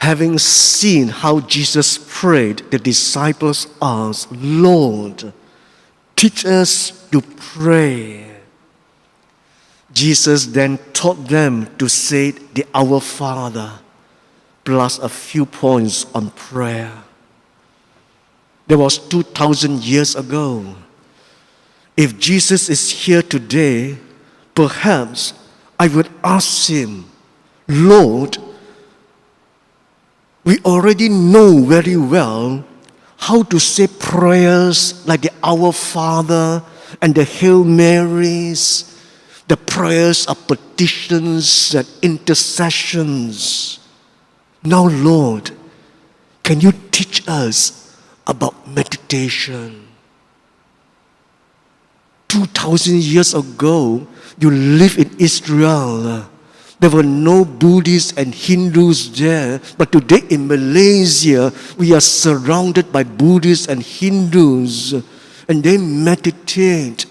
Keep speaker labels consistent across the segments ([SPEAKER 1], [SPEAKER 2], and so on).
[SPEAKER 1] having seen how Jesus prayed, the disciples asked, "Lord, teach us to pray." Jesus then taught them to say the Our Father, plus a few points on prayer. That was 2,000 years ago. If Jesus is here today, perhaps I would ask him, "Lord, we already know very well how to say prayers like the Our Father and the Hail Marys, the prayers of petitions and intercessions. Now, Lord, can you teach us about meditation?" 2,000 years ago, you lived in Israel. There were no Buddhists and Hindus there. But today in Malaysia, we are surrounded by Buddhists and Hindus. And they meditate.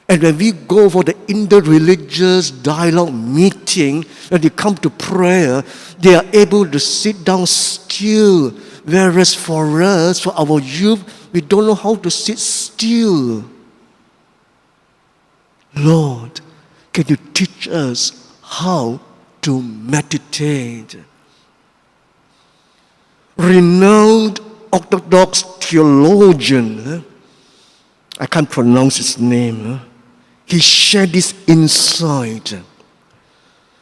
[SPEAKER 1] And when we go for the inter-religious dialogue meeting, when they come to prayer, they are able to sit down still. Whereas for us, for our youth, we don't know how to sit still. Lord, can you teach us how to meditate? Renowned Orthodox theologian, I can't pronounce his name, he shared this insight.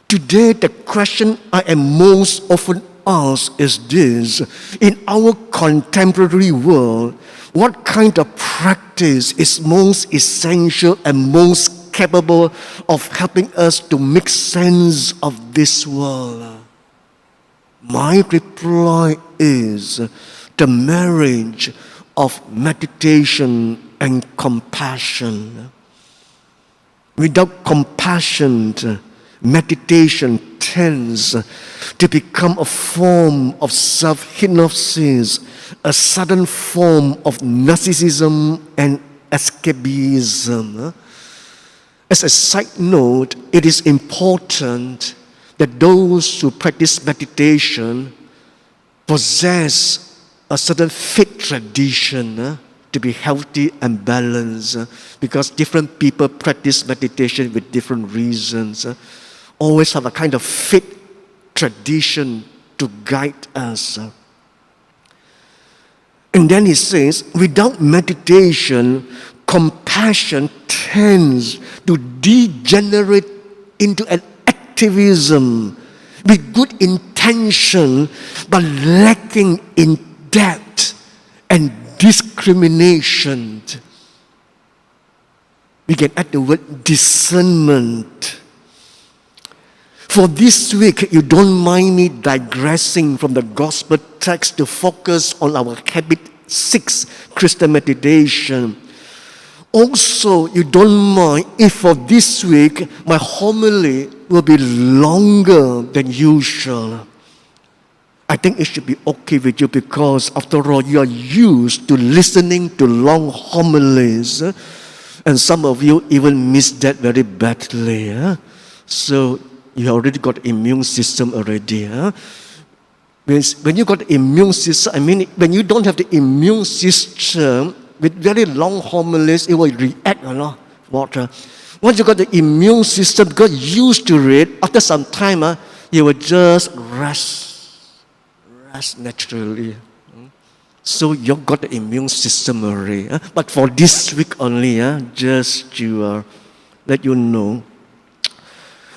[SPEAKER 1] Today, the question I am most often asked is this: in our contemporary world, what kind of practice is most essential and most capable of helping us to make sense of this world? My reply is the marriage of meditation and compassion. Without compassion, meditation tends to become a form of self-hypnosis, a sudden form of narcissism and escapism. As a side note, it is important that those who practice meditation possess a certain faith tradition to be healthy and balanced, because different people practice meditation with different reasons. Always have a kind of faith tradition to guide us. And then he says, without meditation, compassion tends to degenerate into an activism with good intention, but lacking in depth and discrimination. We can add the word discernment. For this week, you don't mind me digressing from the gospel text to focus on our habit 6, Christian meditation. Also, you don't mind if for this week, my homily will be longer than usual. I think it should be okay with you, because after all, you are used to listening to long homilies. And some of you even miss that very badly. So you already got immune system already. When you got immune system, I mean, when you don't have the immune system, with very long homilies, it will react a lot. Once you got the immune system, got used to it, after some time, you will just rest naturally. So you got the immune system already. But for this week only, just to let you know.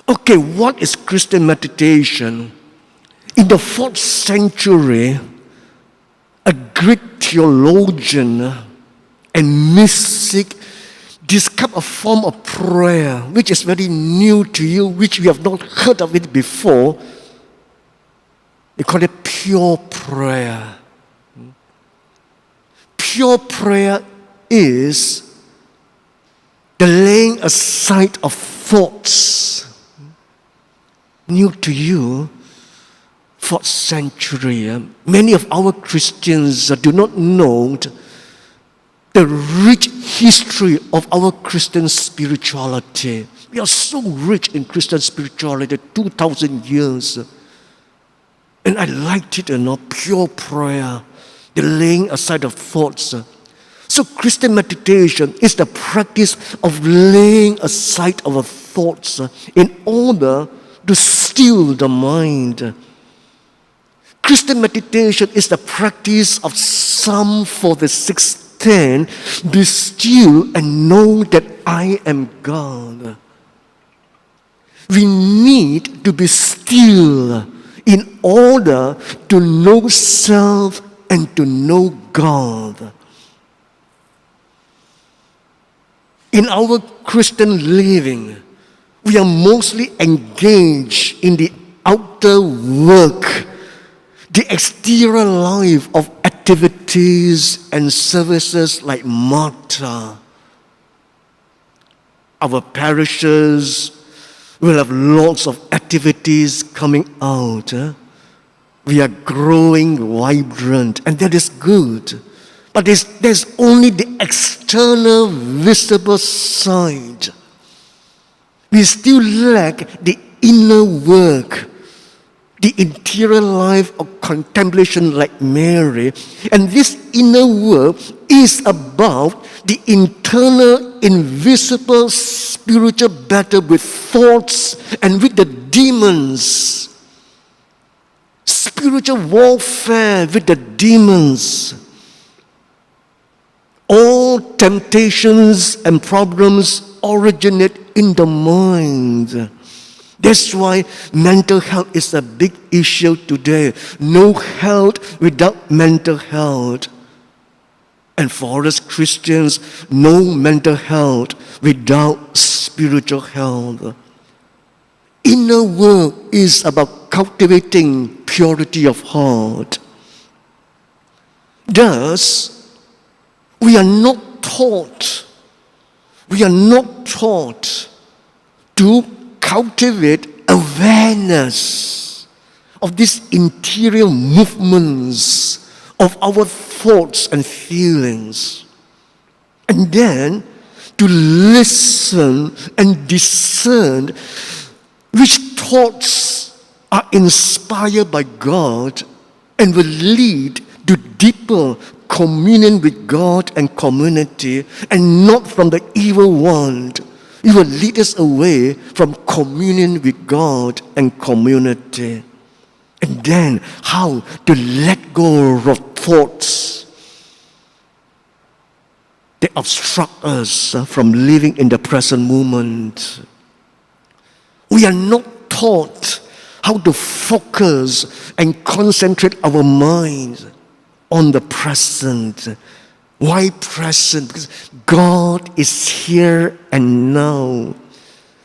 [SPEAKER 1] Okay, what is Christian meditation? In the 4th century, a Greek theologian and mystic discovered a form of prayer which is very new to you, which we have not heard of it before. They call it pure prayer. Pure prayer is the laying aside of thoughts. New to you, 4th century. Many of our Christians do not know the rich history of our Christian spirituality. We are so rich in Christian spirituality, 2,000 years. And I liked it, pure prayer, the laying aside of thoughts. So Christian meditation is the practice of laying aside our thoughts in order to still the mind. Christian meditation is the practice of Psalm 46:10, be still and know that I am God. We need to be still in order to know self and to know God. In our Christian living, we are mostly engaged in the outer work, the exterior life of activities and services like Martha. Our parishes will have lots of activities coming out. We are growing vibrant, and that is good. But there's only the external, visible side. We still lack the inner work, the interior life of contemplation like Mary. And this inner work is about the internal, invisible, spiritual battle with thoughts and with the demons. Spiritual warfare with the demons. All temptations and problems originate in the mind. That's why mental health is a big issue today. No health without mental health. And for us Christians, no mental health without spiritual health. Inner work is about cultivating purity of heart. Thus, we are not taught to cultivate awareness of these interior movements of our thoughts and feelings. And then to listen and discern which thoughts are inspired by God and will lead to deeper communion with God and community, and not from the evil one. It will lead us away from communion with God and community. And then how to let go of thoughts that obstruct us from living in the present moment. We are not taught how to focus and concentrate our minds on the present. Why present? Because God is here and now.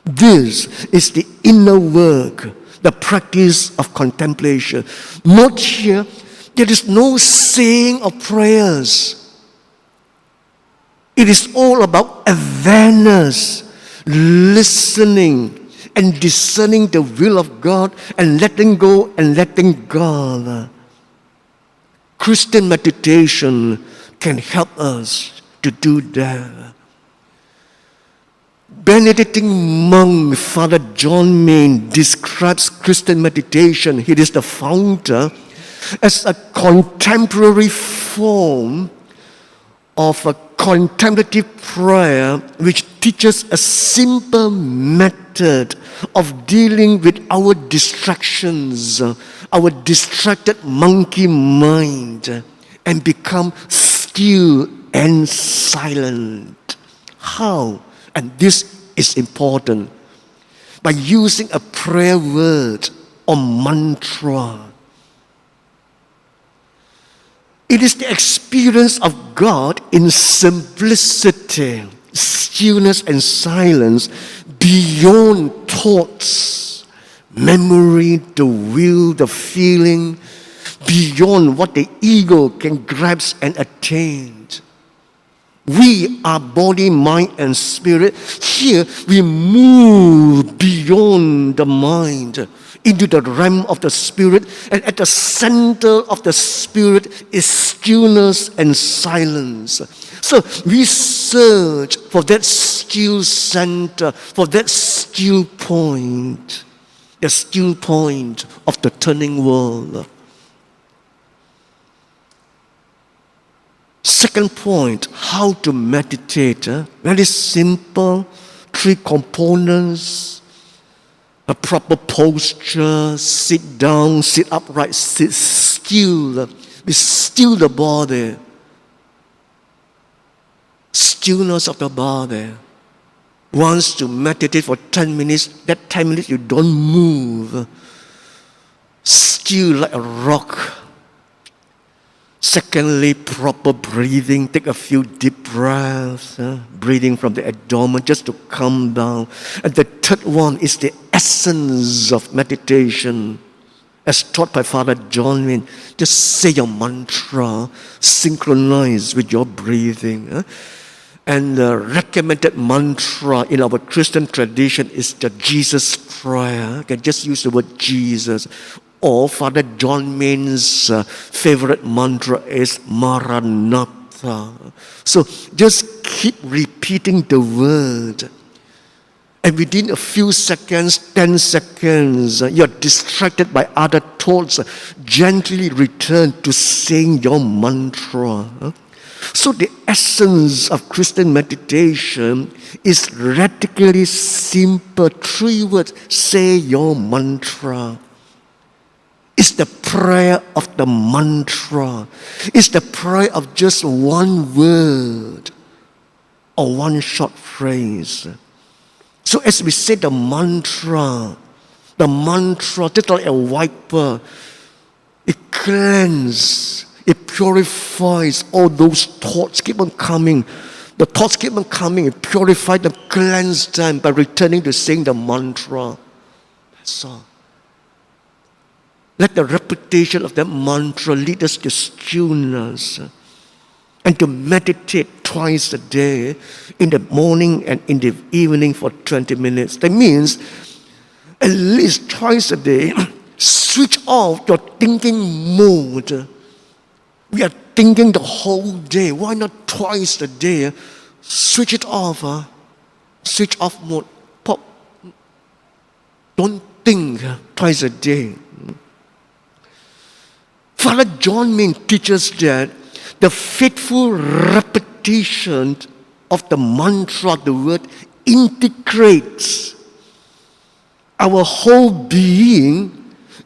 [SPEAKER 1] This is the inner work, the practice of contemplation. Not here, there is no saying of prayers. It is all about awareness, listening, and discerning the will of God, and letting go and letting God. Christian meditation can help us to do that. Benedictine monk Father John Main describes Christian meditation, he is the founder, as a contemporary form of a contemplative prayer which teaches a simple method of dealing with our distractions, our distracted monkey mind, and become still and silent. How? And this is important. By using a prayer word or mantra. It is the experience of God in simplicity, stillness and silence, beyond thoughts, memory, the will, the feeling, beyond what the ego can grasp and attain. We are body, mind, and spirit. Here we move beyond the mind into the realm of the spirit, and at the center of the spirit is stillness and silence. So we search for that still center, for that still point, the still point of the turning world. Second point, how to meditate. Very simple, 3 components. A proper posture, sit down, sit upright, sit still. Be still the body. Stillness of the body. Once to meditate for 10 minutes, that 10 minutes you don't move. Still like a rock. Secondly, proper breathing. Take a few deep breaths. Breathing from the abdomen just to calm down. And the third one is the essence of meditation. As taught by Father John Min, just say your mantra, synchronize with your breathing. And the recommended mantra in our Christian tradition is the Jesus prayer. You can just use the word Jesus. Or Father John Min's favorite mantra is Maranatha. So just keep repeating the word. And within a few seconds, 10 seconds, you're distracted by other thoughts. Gently return to saying your mantra. So the essence of Christian meditation is radically simple. 3 words, say your mantra. It's the prayer of the mantra. It's the prayer of just one word or one short phrase. So as we say the mantra just like a wiper, it cleanses, it purifies all those thoughts keep on coming. The thoughts keep on coming, it purifies them, cleanses them by returning to saying the mantra. That's all. Let the repetition of that mantra lead us to stillness and to meditate twice a day, in the morning and in the evening for 20 minutes. That means at least twice a day, switch off your thinking mode. We are thinking the whole day. Why not twice a day? Switch it off. Switch off mode. Pop. Don't think twice a day. Father John Min teaches that the faithful repetition of the mantra, the word, integrates our whole being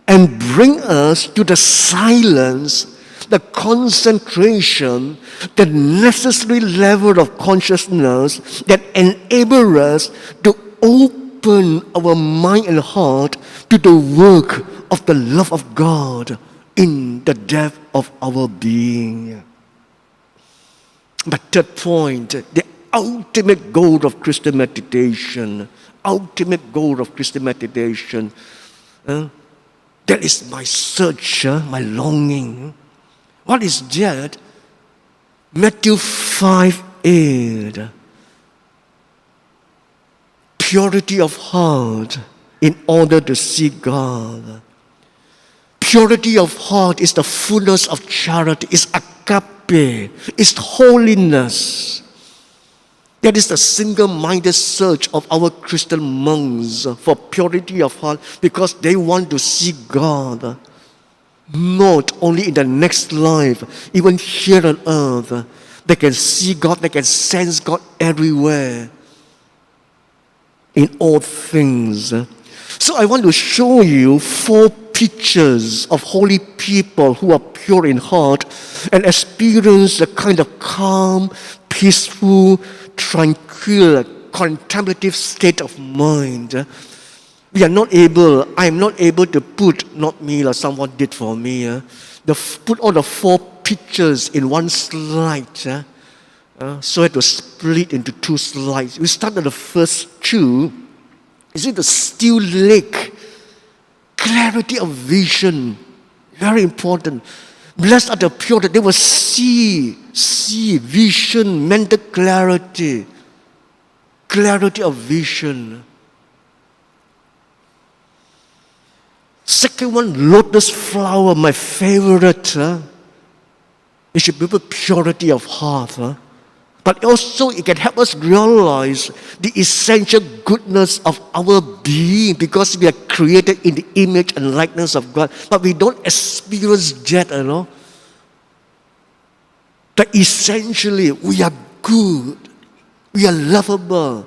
[SPEAKER 1] and bring us to the silence, the concentration, the necessary level of consciousness that enable us to open our mind and heart to the work of the love of God in the depth of our being. But third point, the ultimate goal of Christian meditation, that is my search, my longing. What is that? Matthew 5:8. Purity of heart in order to see God. Purity of heart is the fullness of charity, is agape, is holiness. That is the single-minded search of our Christian monks for purity of heart, because they want to see God, not only in the next life, even here on earth. They can see God, they can sense God everywhere, in all things. So I want to show you 4 pictures of holy people who are pure in heart and experience a kind of calm, peaceful, tranquil, contemplative state of mind. I am not able to put, not me, like someone did for me, put all the 4 pictures in one slide. So I had to split into 2 slides. We start with the first 2. You see the still lake, clarity of vision, very important. Blessed are the pure, that they will see vision, mental clarity of vision. Second one, lotus flower, my favorite. It should be purity of heart. But also it can help us realize the essential goodness of our being, because we are created in the image and likeness of God. But we don't experience that, that essentially we are good, we are lovable.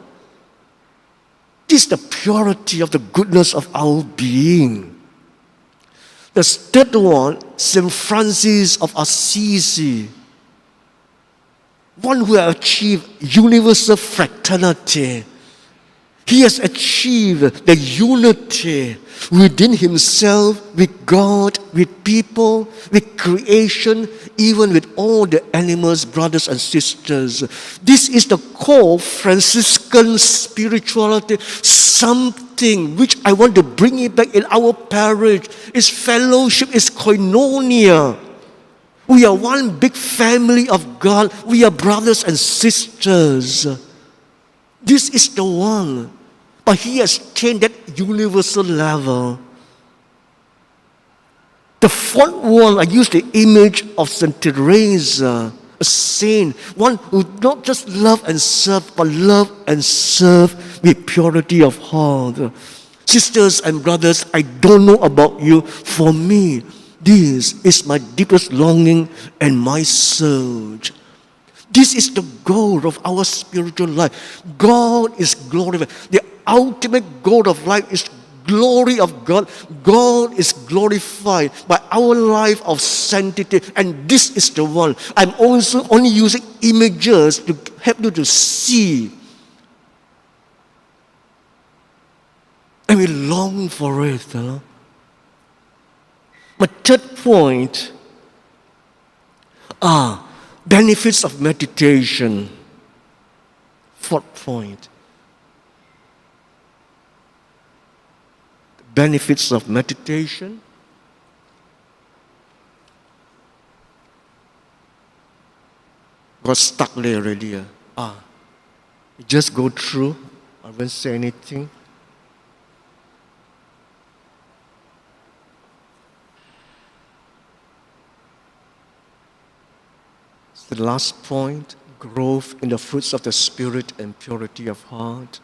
[SPEAKER 1] This is the purity of the goodness of our being. The third one, St. Francis of Assisi, one who has achieved universal fraternity. He has achieved the unity within himself, with God, with people, with creation, even with all the animals, brothers and sisters. This is the core Franciscan spirituality, something which I want to bring it back in our parish. Is fellowship, is koinonia. We are one big family of God. We are brothers and sisters. This is the one. But he has attained that universal level. The fourth one, I use the image of St. Teresa, a saint, one who not just love and serve, but love and serve with purity of heart. Sisters and brothers, I don't know about you. For me, this is my deepest longing and my search. This is the goal of our spiritual life. God is glorified. The ultimate goal of life is glory of God. God is glorified by our life of sanctity, and this is the one. I'm also only using images to help you to see. And we long for it. My third point are benefits of meditation. Fourth point. Benefits of meditation. Got stuck there already. You just go through. I won't say anything. It's the last point. Growth in the fruits of the Spirit and purity of heart.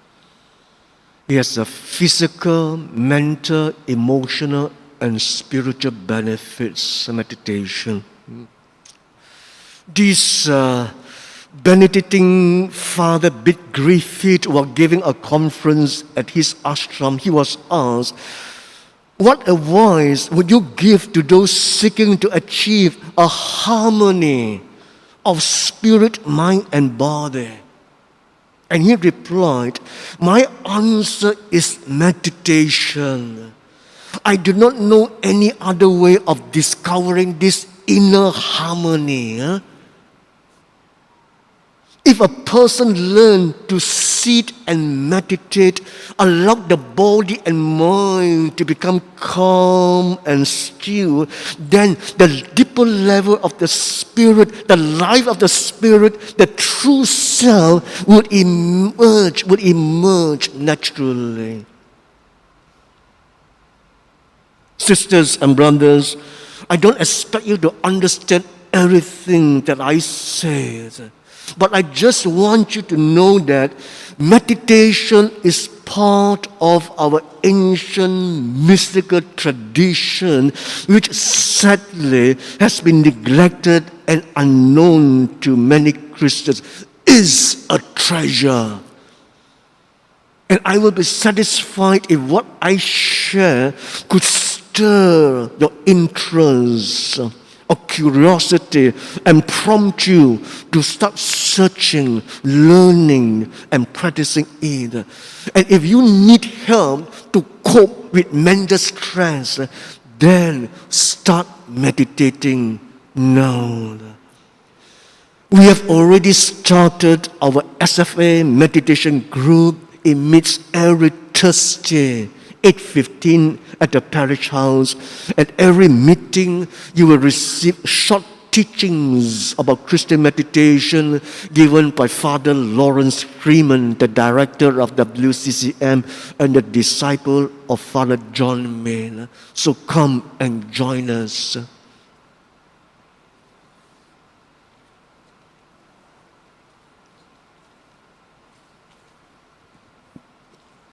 [SPEAKER 1] It has a physical, mental, emotional, and spiritual benefits of meditation. This Benedictine Father Bit Griffith was giving a conference at his ashram. He was asked, what advice would you give to those seeking to achieve a harmony of spirit, mind, and body? And he replied, my answer is meditation. I do not know any other way of discovering this inner harmony. If a person learns to sit and meditate, allow the body and mind to become calm and still, then the deeper level of the spirit, the life of the spirit, the true self would emerge naturally. Sisters and brothers, I don't expect you to understand everything that I say. But I just want you to know that meditation is part of our ancient mystical tradition, which sadly has been neglected and unknown to many Christians, is a treasure. And I will be satisfied if what I share could stir your interest or curiosity and prompt you to start searching, learning, and practicing it. And if you need help to cope with mental stress, then start meditating now. We have already started our SFA Meditation Group. It meets every Thursday, 8:15 at the Parish House. At every meeting, you will receive short teachings about Christian meditation given by Father Lawrence Freeman, the director of WCCM and the disciple of Father John Main. So come and join us.